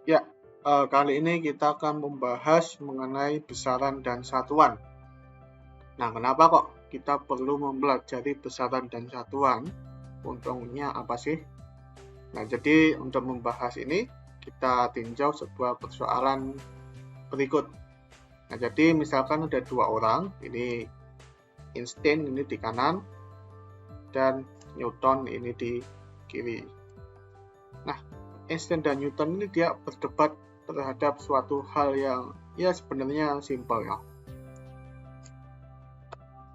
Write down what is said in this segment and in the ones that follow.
Ya, kali ini kita akan membahas mengenai besaran dan satuan. Nah, kenapa kok kita perlu mempelajari besaran dan satuan? Untungnya apa sih? Nah, jadi untuk membahas ini, kita tinjau sebuah persoalan berikut. Nah, jadi misalkan ada dua orang, ini Einstein ini di kanan, dan Newton ini di kiri. Nah, Einstein dan Newton ini dia berdebat terhadap suatu hal yang ya sebenarnya simpel ya.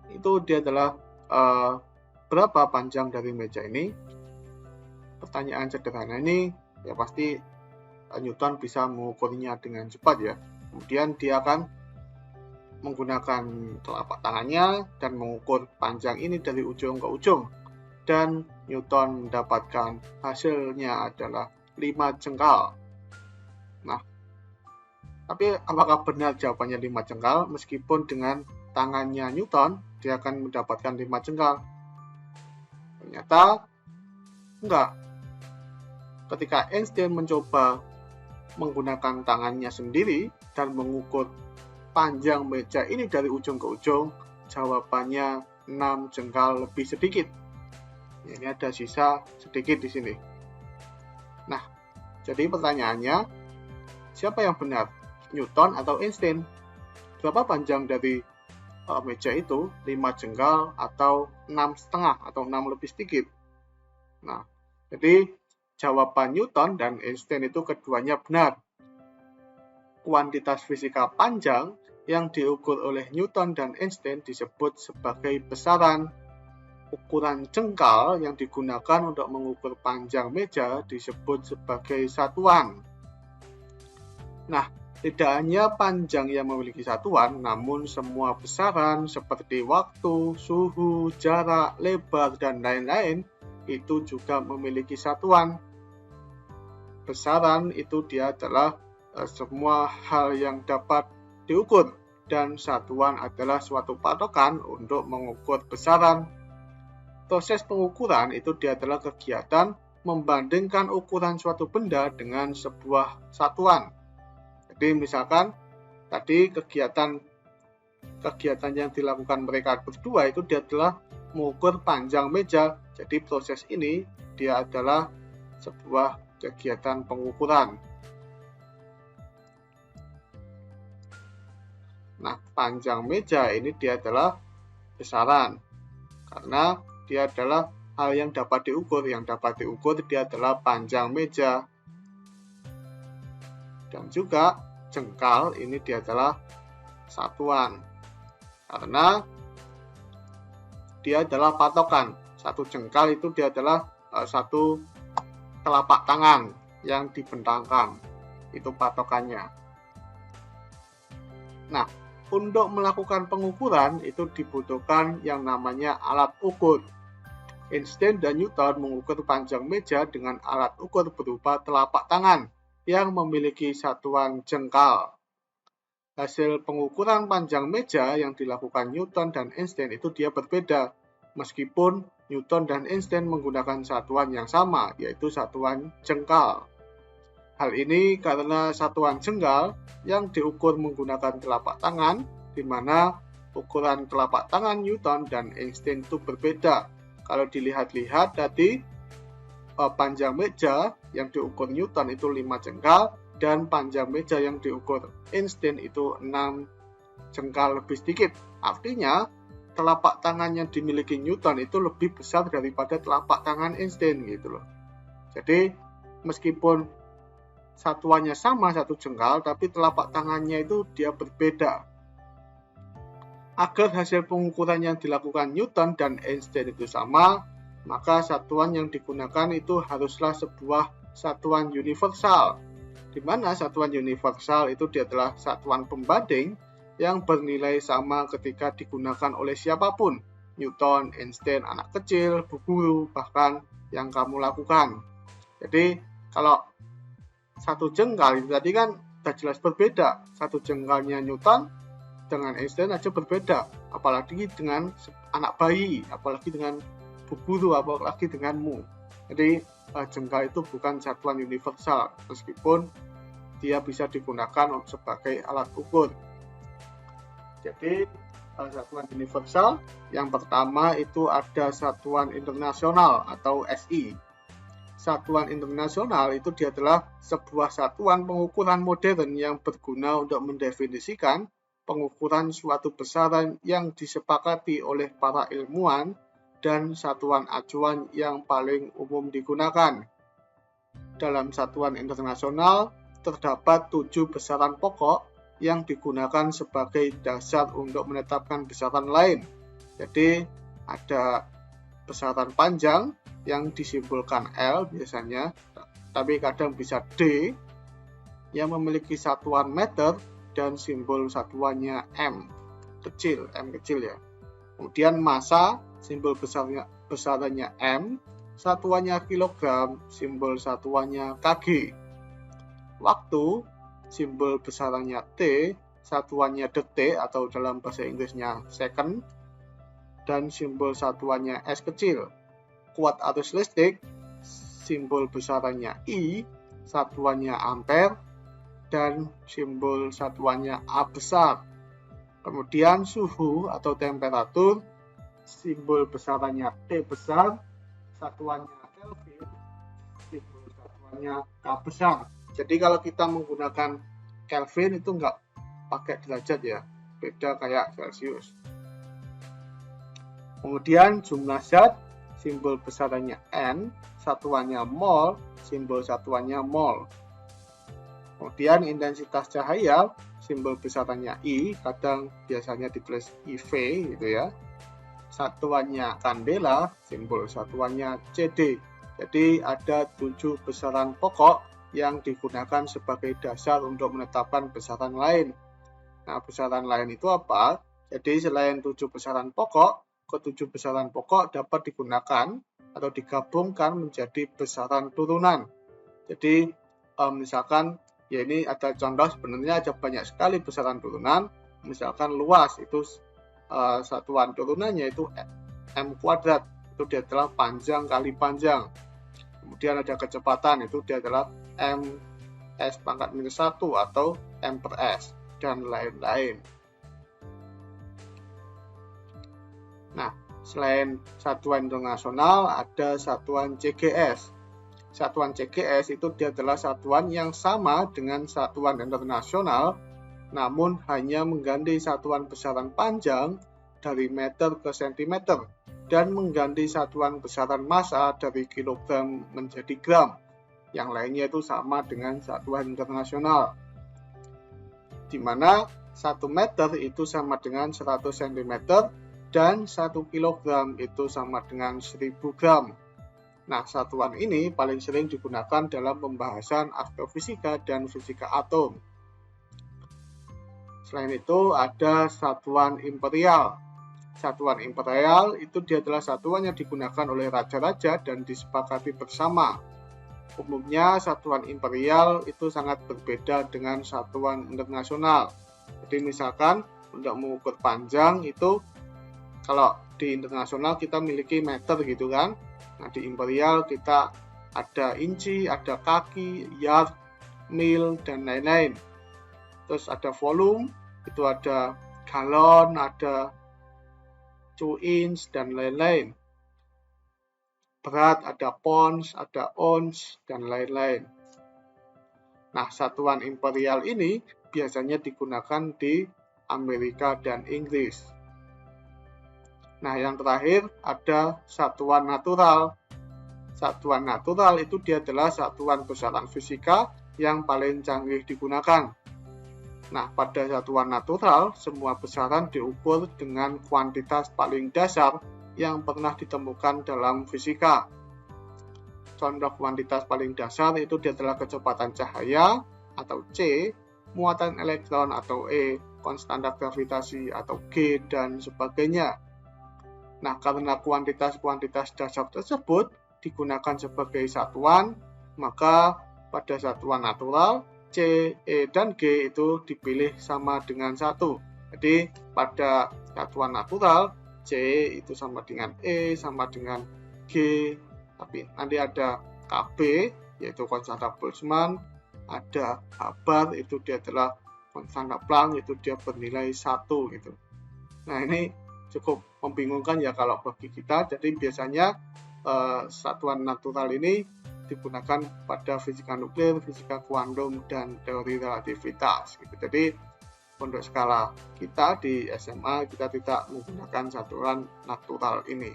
Itu dia adalah berapa panjang dari meja ini? Pertanyaan sederhana ini ya pasti Newton bisa mengukurnya dengan cepat ya. Kemudian dia akan menggunakan telapak tangannya dan mengukur panjang ini dari ujung ke ujung. Dan Newton mendapatkan hasilnya adalah 5 jengkal. Nah, tapi apakah benar jawabannya 5 jengkal? Meskipun dengan tangannya Newton, dia akan mendapatkan 5 jengkal. Ternyata enggak. Ketika Einstein mencoba menggunakan tangannya sendiri dan mengukur panjang meja ini dari ujung ke ujung, jawabannya 6 jengkal lebih sedikit. Ini ada sisa sedikit di sini. Nah, jadi pertanyaannya, siapa yang benar? Newton atau Einstein? Berapa panjang dari meja itu? 5 jengkal atau 6,5 atau 6 lebih sedikit? Nah, jadi jawaban Newton dan Einstein itu keduanya benar. Kuantitas fisika panjang yang diukur oleh Newton dan Einstein disebut sebagai besaran. Ukuran jengkal yang digunakan untuk mengukur panjang meja disebut sebagai satuan. Nah, tidak hanya panjang yang memiliki satuan, namun semua besaran seperti waktu, suhu, jarak, lebar, dan lain-lain itu juga memiliki satuan. Besaran itu dia adalah semua hal yang dapat diukur, dan satuan adalah suatu patokan untuk mengukur besaran. Proses pengukuran itu dia adalah kegiatan membandingkan ukuran suatu benda dengan sebuah satuan. Jadi misalkan tadi kegiatan yang dilakukan mereka berdua itu dia adalah mengukur panjang meja. Jadi proses ini dia adalah sebuah kegiatan pengukuran. Nah, panjang meja ini dia adalah besaran. Karena dia adalah hal yang dapat diukur. Yang dapat diukur dia adalah panjang meja. Dan juga jengkal ini dia adalah satuan. Karena dia adalah patokan. Satu jengkal itu dia adalah satu telapak tangan yang dibentangkan. Itu patokannya. Nah, untuk melakukan pengukuran itu dibutuhkan yang namanya alat ukur. Einstein dan Newton mengukur panjang meja dengan alat ukur berupa telapak tangan yang memiliki satuan jengkal. Hasil pengukuran panjang meja yang dilakukan Newton dan Einstein itu dia berbeda, meskipun Newton dan Einstein menggunakan satuan yang sama, yaitu satuan jengkal. Hal ini karena satuan jengkal yang diukur menggunakan telapak tangan, di mana ukuran telapak tangan Newton dan Einstein itu berbeda. Kalau dilihat-lihat tadi, panjang meja yang diukur Newton itu 5 jengkal, dan panjang meja yang diukur Einstein itu 6 jengkal lebih sedikit. Artinya, telapak tangan yang dimiliki Newton itu lebih besar daripada telapak tangan Einstein gitu loh. Jadi, meskipun satuannya sama 1 jengkal, tapi telapak tangannya itu dia berbeda. Agar hasil pengukuran yang dilakukan Newton dan Einstein itu sama, maka satuan yang digunakan itu haruslah sebuah satuan universal, di mana satuan universal itu dia adalah satuan pembanding yang bernilai sama ketika digunakan oleh siapapun, Newton, Einstein, anak kecil, bu guru, bahkan yang kamu lakukan. Jadi kalau satu jengkal itu tadi kan sudah jelas berbeda. Satu jengkalnya Newton dengan Einstein aja berbeda, apalagi dengan anak bayi, apalagi dengan bu guru, apalagi denganmu. Jadi jengkal itu bukan satuan universal, meskipun dia bisa digunakan sebagai alat ukur. Jadi satuan universal yang pertama itu ada satuan internasional atau SI. Satuan internasional itu dia adalah sebuah satuan pengukuran modern yang berguna untuk mendefinisikan pengukuran suatu besaran yang disepakati oleh para ilmuwan dan satuan acuan yang paling umum digunakan. Dalam satuan internasional terdapat 7 besaran pokok yang digunakan sebagai dasar untuk menetapkan besaran lain. Jadi ada besaran panjang yang disimbolkan L biasanya, tapi kadang bisa D yang memiliki satuan meter dan simbol satuannya M kecil ya. Kemudian massa, simbol besarannya M, satuannya kilogram, simbol satuannya kg. Waktu, simbol besarannya T, satuannya detik atau dalam bahasa Inggrisnya second, dan simbol satuannya S kecil. Kuat arus listrik, simbol besarannya I, satuannya ampere, dan simbol satuannya A besar. Kemudian suhu atau temperatur, simbol besarannya T besar, satuannya Kelvin, simbol satuannya K besar. Jadi kalau kita menggunakan Kelvin itu nggak pakai derajat ya, beda kayak Celsius. Kemudian jumlah zat, simbol besarannya N, satuannya mol, simbol satuannya mol. Kemudian intensitas cahaya, simbol besarannya I, kadang biasanya ditulis IV gitu ya. Satuannya kandela, simbol satuannya CD. Jadi ada 7 besaran pokok yang digunakan sebagai dasar untuk menetapkan besaran lain. Nah, besaran lain itu apa? Jadi selain 7 besaran pokok, ke-7 besaran pokok dapat digunakan atau digabungkan menjadi besaran turunan. Jadi misalkan ya ini ada contoh, sebenarnya ada banyak sekali besaran turunan. Misalkan luas itu satuan turunannya itu M kuadrat, itu dia adalah panjang kali panjang. Kemudian ada kecepatan, itu dia adalah M S pangkat minus 1 atau M per S dan lain-lain. Nah, selain satuan internasional ada satuan CGS. Satuan CGS itu dia adalah satuan yang sama dengan satuan internasional, namun hanya mengganti satuan besaran panjang dari meter ke sentimeter dan mengganti satuan besaran massa dari kilogram menjadi gram. Yang lainnya itu sama dengan satuan internasional, di mana 1 meter itu sama dengan 100 cm dan 1 kilogram itu sama dengan 1000 gram. Nah, satuan ini paling sering digunakan dalam pembahasan astrofisika dan fisika atom. Selain itu ada satuan imperial. Satuan imperial itu dia adalah satuan yang digunakan oleh raja-raja dan disepakati bersama. Umumnya satuan imperial itu sangat berbeda dengan satuan internasional. Jadi misalkan untuk mengukur panjang itu kalau di internasional kita miliki meter gitu kan. Nah, di imperial kita ada inci, ada kaki, yard, mil, dan lain-lain. Terus ada volume, itu ada galon, ada 2 inch, dan lain-lain. Berat, ada pounds, ada ounce, dan lain-lain. Nah, satuan imperial ini biasanya digunakan di Amerika dan Inggris. Nah, yang terakhir ada satuan natural. Satuan natural itu dia adalah satuan besaran fisika yang paling canggih digunakan. Nah, pada satuan natural, semua besaran diukur dengan kuantitas paling dasar yang pernah ditemukan dalam fisika. Contoh kuantitas paling dasar itu dia adalah kecepatan cahaya atau C, muatan elektron atau E, konstanta gravitasi atau G, dan sebagainya. Nah, karena kuantitas-kuantitas dasar tersebut digunakan sebagai satuan, maka pada satuan natural, C, E, dan G itu dipilih sama dengan 1. Jadi, pada satuan natural, C itu sama dengan E, sama dengan G, tapi nanti ada KB, yaitu konstanta Boltzmann, ada bar itu dia adalah konstan Planck, itu dia bernilai 1 gitu. Nah, ini cukup membingungkan ya kalau bagi kita. Jadi biasanya satuan natural ini digunakan pada fisika nuklir, fisika kuantum, dan teori relativitas gitu. Jadi untuk skala kita di SMA kita tidak menggunakan satuan natural ini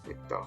gitu.